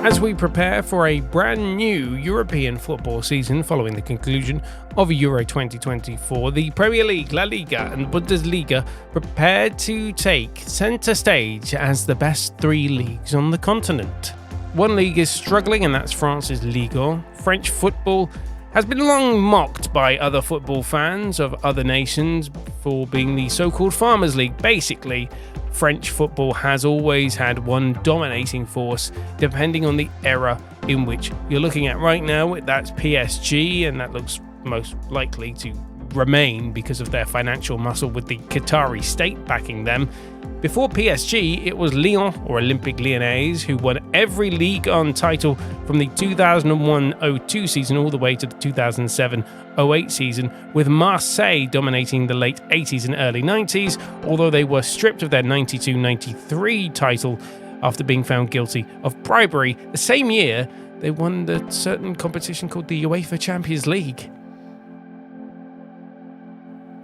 as we prepare for a brand new European football season following the conclusion of Euro 2024, the Premier League, La Liga and Bundesliga prepared to take centre stage as the best three leagues on the continent. One league is struggling, and that's France's Ligue 1. French football has been long mocked by other football fans of other nations for being the so-called Farmers League. Basically, French football has always had one dominating force, depending on the era in which you're looking at. Right now, that's PSG, and that looks most likely to remain because of their financial muscle with the Qatari state backing them. Before PSG, it was Lyon, or Olympique Lyonnais, who won every Ligue 1 title from the 2001-02 season all the way to the 2007-08 season, with Marseille dominating the late 80s and early 90s, although they were stripped of their 92-93 title after being found guilty of bribery. The same year, they won the certain competition called the UEFA Champions League.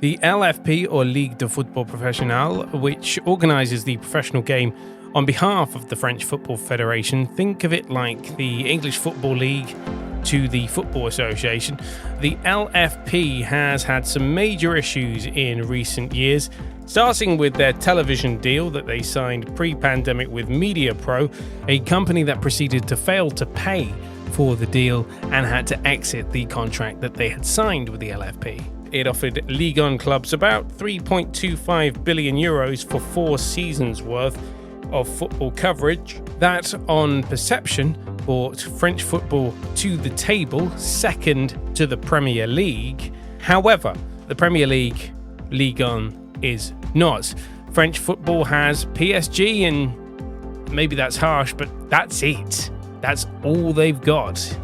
The LFP, or Ligue de Football Professionnel, which organises the professional game on behalf of the French Football Federation, think of it like the English Football League to the Football Association. The LFP has had some major issues in recent years, starting with their television deal that they signed pre-pandemic with MediaPro, a company that proceeded to fail to pay for the deal and had to exit the contract that they had signed with the LFP. It offered Ligue 1 clubs about 3.25 billion euros for 4 seasons worth of football coverage. That, on perception, brought French football to the table, second to the Premier League. However, the Premier League, Ligue 1, is not. French football has PSG, and maybe that's harsh, but that's it. That's all they've got.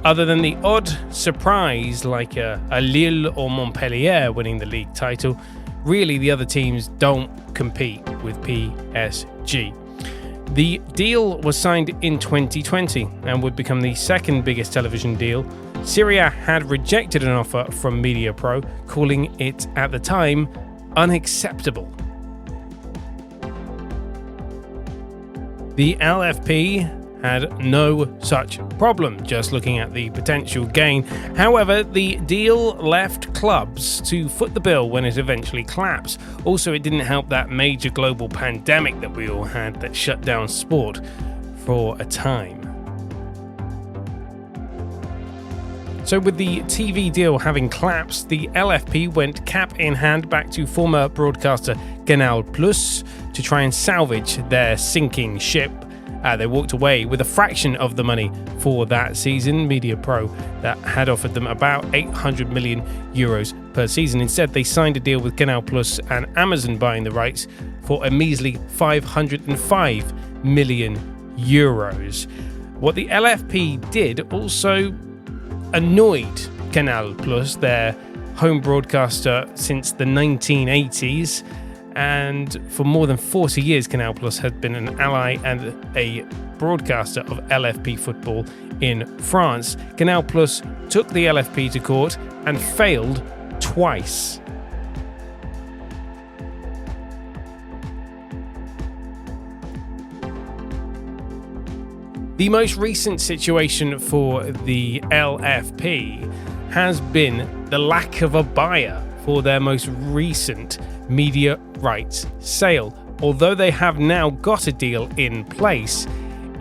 Other than the odd surprise like a Lille or Montpellier winning the league title, really the other teams don't compete with PSG. The deal was signed in 2020 and would become the second biggest television deal. Syria had rejected an offer from MediaPro, calling it at the time unacceptable. The LFP had no such problem, just looking at the potential gain. However, the deal left clubs to foot the bill when it eventually collapsed. Also, it didn't help that major global pandemic that we all had that shut down sport for a time. So with the TV deal having collapsed, the LFP went cap in hand back to former broadcaster Canal Plus to try and salvage their sinking ship. They walked away with a fraction of the money for that season. MediaPro that had offered them about 800 million euros per season. Instead, they signed a deal with Canal Plus and Amazon buying the rights for a measly 505 million euros. What the LFP did also annoyed Canal Plus, their home broadcaster since the 1980s. And for more than 40 years, Canal Plus had been an ally and a broadcaster of LFP football in France. Canal Plus took the LFP to court and failed twice. The most recent situation for the LFP has been the lack of a buyer for their most recent media rights sale. Although they have now got a deal in place,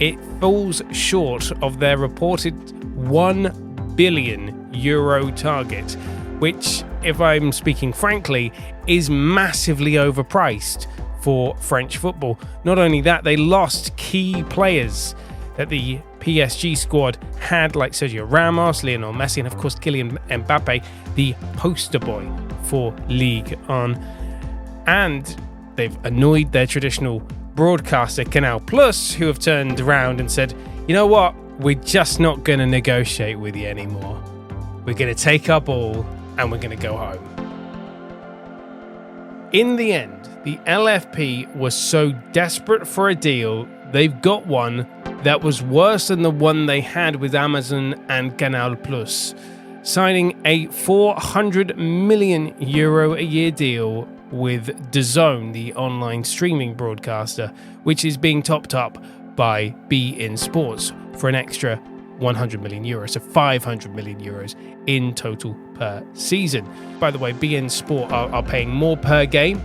it falls short of their reported €1 billion target, which, if I'm speaking frankly, is massively overpriced for French football. Not only that, they lost key players that the PSG squad had, like Sergio Ramos, Lionel Messi, and of course Kylian Mbappe, the poster boy for Ligue 1. And they've annoyed their traditional broadcaster Canal Plus, who have turned around and said, you know what, we're just not going to negotiate with you anymore. We're going to take our ball and we're going to go home. In the end, the LFP was so desperate for a deal, they've got one that was worse than the one they had with Amazon and Canal Plus, signing a €400 million a year deal with DAZN, the online streaming broadcaster, which is being topped up by beIN Sports for an extra 100 million euros, so 500 million euros in total per season. By the way, beIN Sport are paying more per game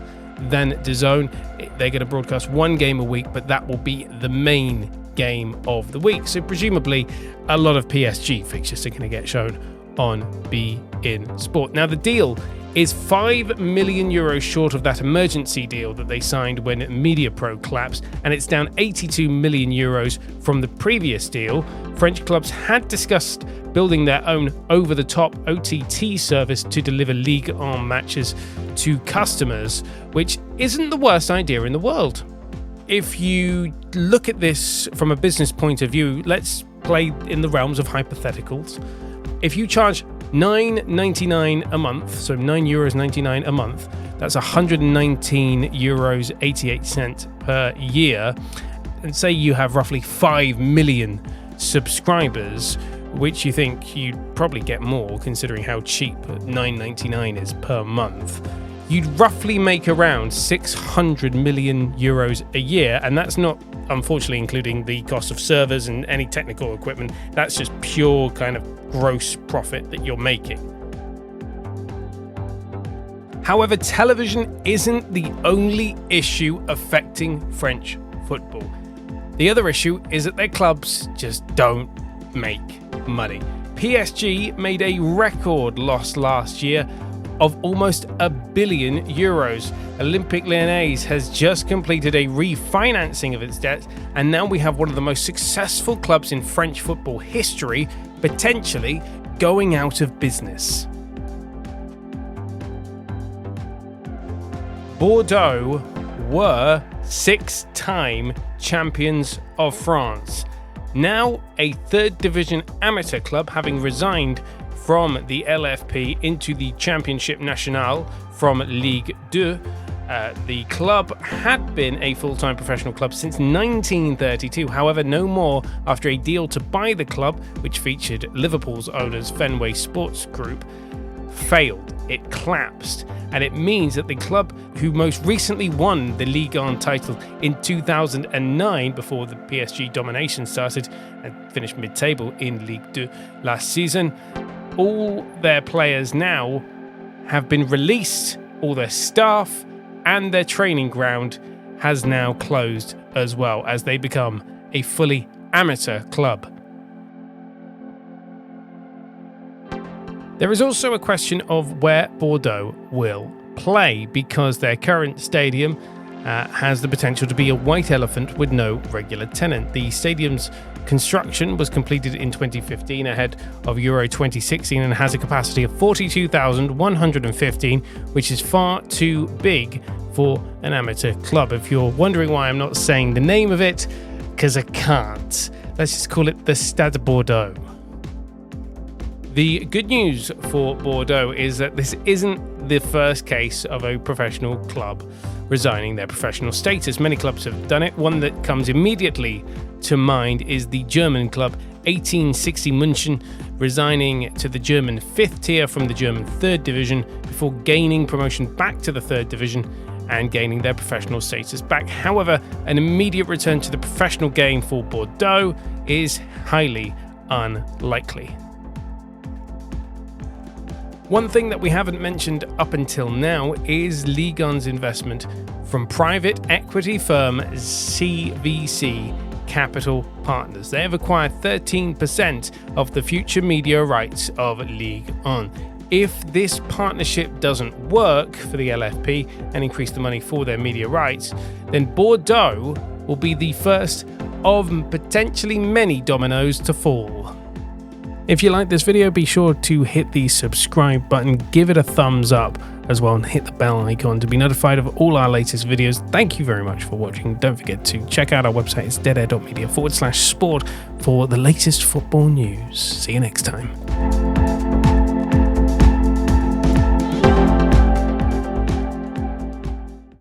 than DAZN. They're going to broadcast one game a week, but that will be the main game of the week. So presumably a lot of PSG fixtures are going to get shown on beIN Sport. Now the deal is 5 million euros short of that emergency deal that they signed when MediaPro collapsed, and it's down 82 million euros from the previous deal. French clubs had discussed building their own over-the-top OTT service to deliver Ligue 1 matches to customers, which isn't the worst idea in the world. If you look at this from a business point of view, let's play in the realms of hypotheticals. If you charge €9.99 a month, so €9.99 a month, that's €119.88 per year, and say you have roughly 5 million subscribers, which you think you'd probably get more considering how cheap €9.99 is per month, you'd roughly make around 600 million euros a year, and that's not unfortunately including the cost of servers and any technical equipment. That's just pure kind of gross profit that you're making. However, television isn't the only issue affecting French football. The other issue is that their clubs just don't make money. PSG made a record loss last year of almost €1 billion. Olympique Lyonnais has just completed a refinancing of its debt, and now we have one of the most successful clubs in French football history potentially going out of business. Bordeaux were 6-time champions of France. Now a third division amateur club, having resigned from the LFP into the Championship National from Ligue 2. The club had been a full-time professional club since 1932, however no more after a deal to buy the club, which featured Liverpool's owners Fenway Sports Group, failed. It collapsed, and it means that the club who most recently won the Ligue 1 title in 2009, before the PSG domination started and finished mid-table in Ligue 2 last season, all their players now have been released, all their staff and their training ground has now closed as well, as they become a fully amateur club. There is also a question of where Bordeaux will play, because their current stadium has the potential to be a white elephant with no regular tenant. The stadium's construction was completed in 2015 ahead of Euro 2016 and has a capacity of 42,115, which is far too big for an amateur club. If you're wondering why I'm not saying the name of it, because I can't. Let's just call it the Stade Bordeaux. The good news for Bordeaux is that this isn't the first case of a professional club resigning their professional status. Many clubs have done it. One that comes immediately to mind is the German club 1860 München, resigning to the German 5th tier from the German 3rd division before gaining promotion back to the 3rd division and gaining their professional status back. However, an immediate return to the professional game for Bordeaux is highly unlikely. One thing that we haven't mentioned up until now is Ligue 1's investment from private equity firm CVC Capital Partners. They have acquired 13% of the future media rights of Ligue 1. If this partnership doesn't work for the LFP and increase the money for their media rights, then Bordeaux will be the first of potentially many dominoes to fall. If you like this video, be sure to hit the subscribe button, give it a thumbs up as well, and hit the bell icon to be notified of all our latest videos. Thank you very much for watching. Don't forget to check out our website. It's deadair.media/sport for the latest football news. See you next time.